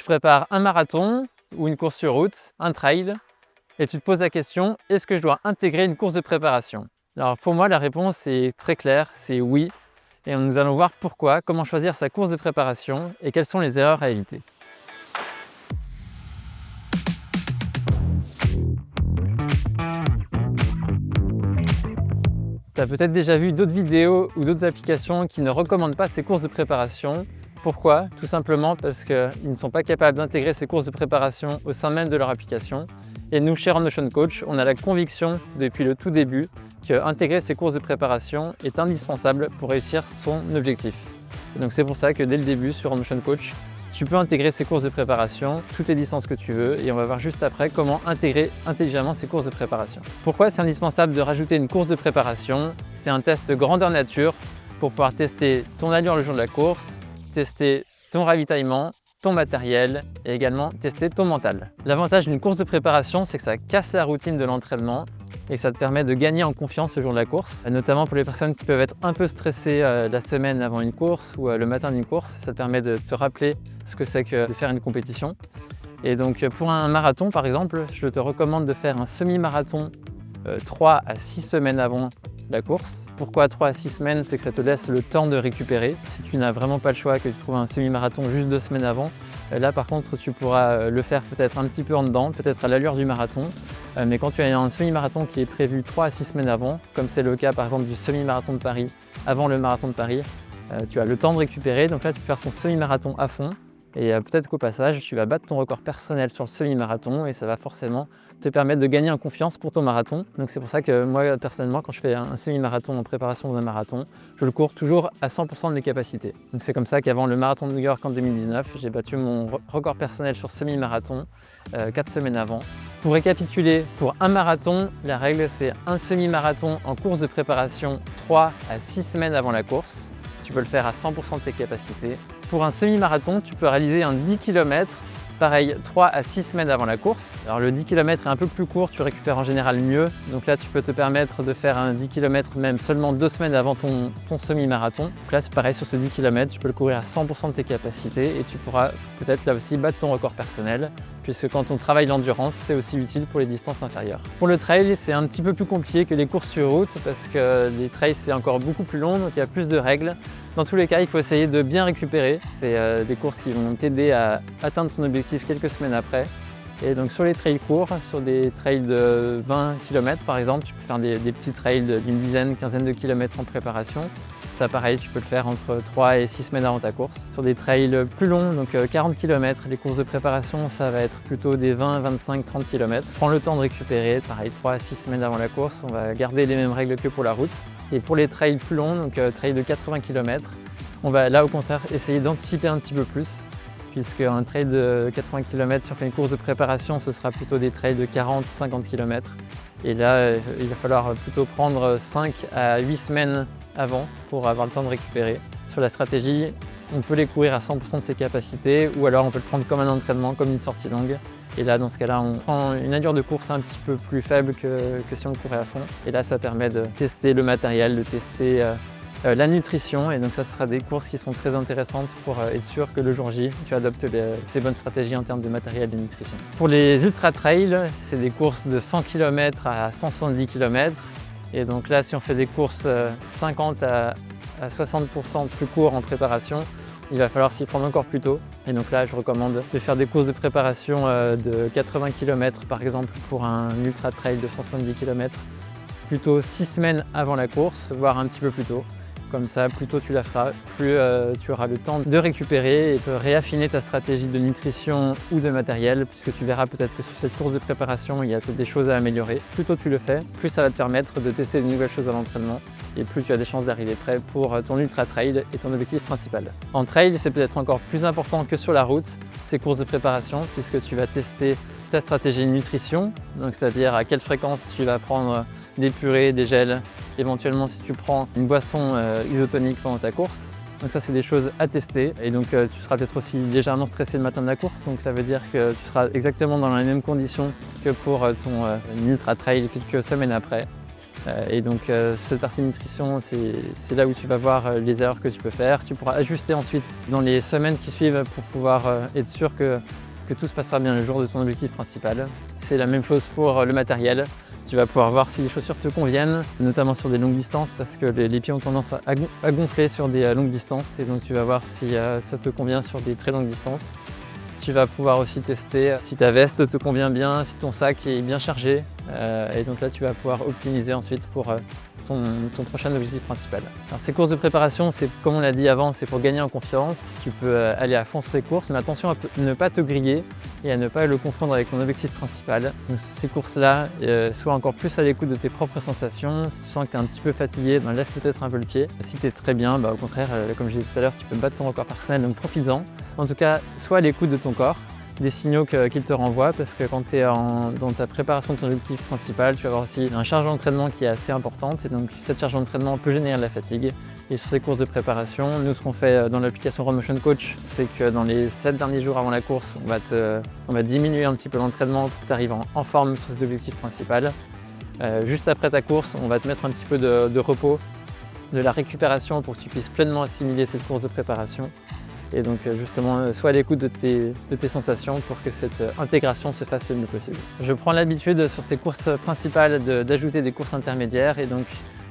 prépares un marathon ou une course sur route, un trail, et tu te poses la question, est-ce que je dois intégrer une course de préparation? Alors pour moi, la réponse est très claire, c'est oui. Et nous allons voir pourquoi, comment choisir sa course de préparation et quelles sont les erreurs à éviter. Tu as peut-être déjà vu d'autres vidéos ou d'autres applications qui ne recommandent pas ces courses de préparation. Pourquoi? Tout simplement parce qu'ils ne sont pas capables d'intégrer ces courses de préparation au sein même de leur application. Et nous, chez Notion Coach, on a la conviction depuis le tout début qu'intégrer ces courses de préparation est indispensable pour réussir son objectif. Et donc c'est pour ça que dès le début sur Notion Coach, tu peux intégrer ces courses de préparation, toutes les distances que tu veux, et on va voir juste après comment intégrer intelligemment ces courses de préparation. Pourquoi c'est indispensable de rajouter une course de préparation? C'est un test grandeur nature pour pouvoir tester ton allure le jour de la course, tester ton ravitaillement, ton matériel et également tester ton mental. L'avantage d'une course de préparation, c'est que ça casse la routine de l'entraînement et que ça te permet de gagner en confiance le jour de la course, notamment pour les personnes qui peuvent être un peu stressées la semaine avant une course ou le matin d'une course. Ça te permet de te rappeler ce que c'est que de faire une compétition. Et donc pour un marathon par exemple, je te recommande de faire un semi-marathon 3 à 6 semaines avant la course. Pourquoi 3 à 6 semaines? C'est que ça te laisse le temps de récupérer. Si tu n'as vraiment pas le choix, que tu trouves un semi-marathon juste 2 semaines avant, là par contre tu pourras le faire peut-être un petit peu en dedans, peut-être à l'allure du marathon. Mais quand tu as un semi-marathon qui est prévu 3 à 6 semaines avant, comme c'est le cas par exemple du semi-marathon de Paris, avant le marathon de Paris, tu as le temps de récupérer. Donc là tu peux faire ton semi-marathon à fond. Et peut-être qu'au passage, tu vas battre ton record personnel sur le semi-marathon et ça va forcément te permettre de gagner en confiance pour ton marathon. Donc c'est pour ça que moi, personnellement, quand je fais un semi-marathon en préparation d'un marathon, je le cours toujours à 100% de mes capacités. Donc c'est comme ça qu'avant le marathon de New York en 2019, j'ai battu mon record personnel sur semi-marathon 4 semaines avant. Pour récapituler, pour un marathon, la règle c'est un semi-marathon en course de préparation 3 à 6 semaines avant la course. Tu peux le faire à 100% de tes capacités. Pour un semi-marathon, tu peux réaliser un 10 km, pareil 3 à 6 semaines avant la course. Alors le 10 km est un peu plus court, tu récupères en général mieux. Donc là, tu peux te permettre de faire un 10 km même seulement 2 semaines avant ton semi-marathon. Donc là, c'est pareil, sur ce 10 km, tu peux le courir à 100% de tes capacités et tu pourras peut-être là aussi battre ton record personnel, puisque quand on travaille l'endurance, c'est aussi utile pour les distances inférieures. Pour le trail, c'est un petit peu plus compliqué que les courses sur route, parce que les trails, c'est encore beaucoup plus long, donc il y a plus de règles. Dans tous les cas, il faut essayer de bien récupérer. C'est des courses qui vont t'aider à atteindre ton objectif quelques semaines après. Et donc sur les trails courts, sur des trails de 20 km par exemple, tu peux faire des petits trails d'une dizaine, quinzaine de kilomètres en préparation. Ça pareil, tu peux le faire entre 3 et 6 semaines avant ta course. Sur des trails plus longs, donc 40 km, les courses de préparation, ça va être plutôt des 20, 25, 30 km. Prends le temps de récupérer, pareil 3 à 6 semaines avant la course, on va garder les mêmes règles que pour la route. Et pour les trails plus longs, donc trails de 80 km, on va là au contraire essayer d'anticiper un petit peu plus, puisque un trail de 80 km, si on fait une course de préparation, ce sera plutôt des trails de 40-50 km. Et là, il va falloir plutôt prendre 5 à 8 semaines avant pour avoir le temps de récupérer. Sur la stratégie, on peut les courir à 100% de ses capacités, ou alors on peut le prendre comme un entraînement, comme une sortie longue. Et là, dans ce cas-là, on prend une allure de course un petit peu plus faible que si on courait à fond. Et là, ça permet de tester le matériel, de tester la nutrition. Et donc ça sera des courses qui sont très intéressantes pour être sûr que le jour J, tu adoptes ces bonnes stratégies en termes de matériel et de nutrition. Pour les ultra trails, c'est des courses de 100 km à 170 km. Et donc là, si on fait des courses 50 à 60% plus courts en préparation, il va falloir s'y prendre encore plus tôt. Et donc là, je recommande de faire des courses de préparation de 80 km par exemple pour un ultra trail de 170 km, plutôt 6 semaines avant la course, voire un petit peu plus tôt. Comme ça, plus tôt tu la feras, plus tu auras le temps de récupérer et de réaffiner ta stratégie de nutrition ou de matériel, puisque tu verras peut-être que sur cette course de préparation, il y a peut-être des choses à améliorer. Plus tôt tu le fais, plus ça va te permettre de tester de nouvelles choses à l'entraînement et plus tu as des chances d'arriver prêt pour ton ultra trail et ton objectif principal. En trail, c'est peut-être encore plus important que sur la route, ces courses de préparation, puisque tu vas tester ta stratégie de nutrition, donc c'est-à-dire à quelle fréquence tu vas prendre des purées, des gels, éventuellement si tu prends une boisson isotonique pendant ta course. Donc ça, c'est des choses à tester. Et donc tu seras peut-être aussi légèrement stressé le matin de la course, donc ça veut dire que tu seras exactement dans les mêmes conditions que pour ton ultra trail quelques semaines après. Et donc cette partie nutrition, c'est là où tu vas voir les erreurs que tu peux faire. Tu pourras ajuster ensuite dans les semaines qui suivent pour pouvoir être sûr que tout se passera bien le jour de ton objectif principal. C'est la même chose pour le matériel. Tu vas pouvoir voir si les chaussures te conviennent, notamment sur des longues distances parce que les pieds ont tendance à gonfler sur des longues distances et donc tu vas voir si ça te convient sur des très longues distances. Tu vas pouvoir aussi tester si ta veste te convient bien, si ton sac est bien chargé et donc là tu vas pouvoir optimiser ensuite pour ton prochain objectif principal. Alors, ces courses de préparation, c'est comme on l'a dit avant, c'est pour gagner en confiance. Tu peux aller à fond sur ces courses, mais attention à ne pas te griller et à ne pas le confondre avec ton objectif principal. Donc, ces courses-là, sois encore plus à l'écoute de tes propres sensations. Si tu sens que tu es un petit peu fatigué, lève peut-être un peu le pied. Si tu es très bien, au contraire, comme je disais tout à l'heure, tu peux battre ton record personnel, donc profites-en. En tout cas, sois à l'écoute de ton corps, des signaux qu'il te renvoie parce que quand tu es dans ta préparation de ton objectif principal, tu vas avoir aussi une charge d'entraînement qui est assez importante et donc cette charge d'entraînement peut générer de la fatigue. Et sur ces courses de préparation, nous ce qu'on fait dans l'application Run Motion Coach, c'est que dans les 7 derniers jours avant la course, on va diminuer un petit peu l'entraînement pour que tu arrives en forme sur cet objectif principal. Juste après ta course, on va te mettre un petit peu de repos, de la récupération pour que tu puisses pleinement assimiler cette course de préparation. Et donc justement, sois à l'écoute de tes sensations pour que cette intégration se fasse le mieux possible. Je prends l'habitude sur ces courses principales d'ajouter des courses intermédiaires et donc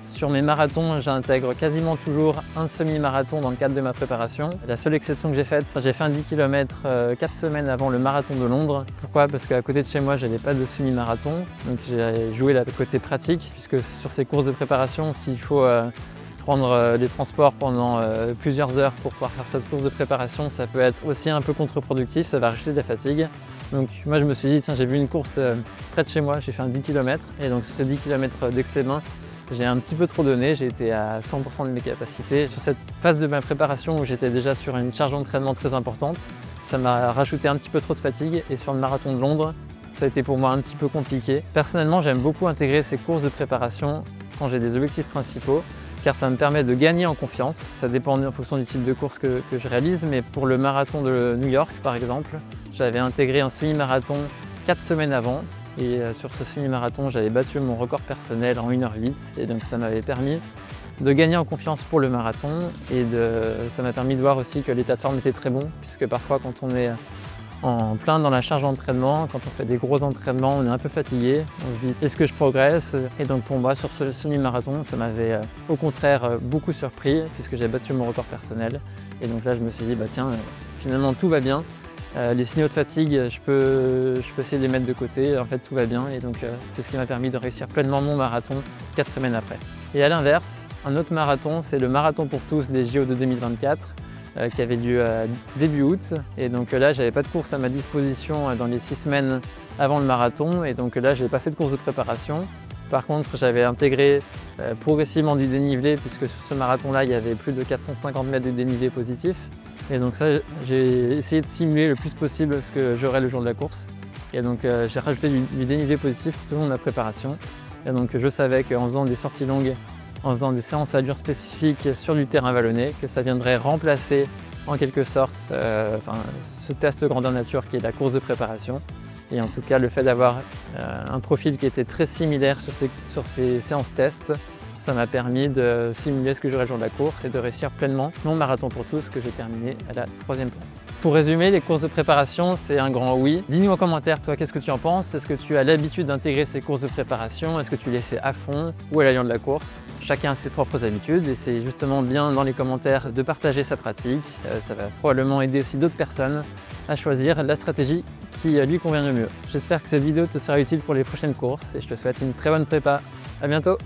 sur mes marathons, j'intègre quasiment toujours un semi-marathon dans le cadre de ma préparation. La seule exception que j'ai faite, j'ai fait un 10 km 4 semaines avant le marathon de Londres. Pourquoi? Parce qu'à côté de chez moi, je n'avais pas de semi-marathon. Donc j'ai joué le côté pratique puisque sur ces courses de préparation, s'il faut prendre les transports pendant plusieurs heures pour pouvoir faire cette course de préparation, ça peut être aussi un peu contre-productif, ça va rajouter de la fatigue. Donc moi je me suis dit, tiens, j'ai vu une course près de chez moi, j'ai fait un 10 km et donc sur ce 10 km d'Aix-les-Bains, j'ai un petit peu trop donné, j'ai été à 100% de mes capacités. Sur cette phase de ma préparation où j'étais déjà sur une charge d'entraînement très importante, ça m'a rajouté un petit peu trop de fatigue et sur le marathon de Londres, ça a été pour moi un petit peu compliqué. Personnellement, j'aime beaucoup intégrer ces courses de préparation quand j'ai des objectifs principaux, car ça me permet de gagner en confiance. Ça dépend en fonction du type de course que je réalise, mais pour le marathon de New York par exemple, j'avais intégré un semi-marathon 4 semaines avant et sur ce semi-marathon j'avais battu mon record personnel en 1h08 et donc ça m'avait permis de gagner en confiance pour le marathon et ça m'a permis de voir aussi que l'état de forme était très bon puisque parfois quand on est en plein dans la charge d'entraînement, quand on fait des gros entraînements, on est un peu fatigué, on se dit est-ce que je progresse? Et donc pour moi sur ce semi-marathon, ça m'avait au contraire beaucoup surpris puisque j'ai battu mon record personnel et donc là je me suis dit tiens, finalement tout va bien. Les signaux de fatigue, je peux essayer de les mettre de côté, en fait tout va bien et donc c'est ce qui m'a permis de réussir pleinement mon marathon 4 semaines après. Et à l'inverse, un autre marathon, c'est le marathon pour tous des JO de 2024 qui avait lieu début août et donc là j'avais pas de course à ma disposition dans les 6 semaines avant le marathon et donc là j'avais pas fait de course de préparation. Par contre j'avais intégré progressivement du dénivelé puisque sur ce marathon là il y avait plus de 450 mètres de dénivelé positif. Et donc ça, j'ai essayé de simuler le plus possible ce que j'aurais le jour de la course. Et donc j'ai rajouté du dénivelé positif tout au long de ma préparation. Et donc je savais qu'en faisant des sorties longues, en faisant des séances à allure spécifiques sur du terrain vallonné, que ça viendrait remplacer en quelque sorte ce test grandeur nature qui est la course de préparation. Et en tout cas, le fait d'avoir un profil qui était très similaire sur ces séances tests, ça m'a permis de simuler ce que j'aurais le jour de la course et de réussir pleinement mon marathon pour tous que j'ai terminé à la 3e place. Pour résumer, les courses de préparation, c'est un grand oui. Dis-nous en commentaire, toi, qu'est-ce que tu en penses? Est-ce que tu as l'habitude d'intégrer ces courses de préparation? Est-ce que tu les fais à fond ou à l'allant de la course? Chacun a ses propres habitudes et c'est justement bien dans les commentaires de partager sa pratique. Ça va probablement aider aussi d'autres personnes à choisir la stratégie qui lui convient le mieux. J'espère que cette vidéo te sera utile pour les prochaines courses et je te souhaite une très bonne prépa. À bientôt!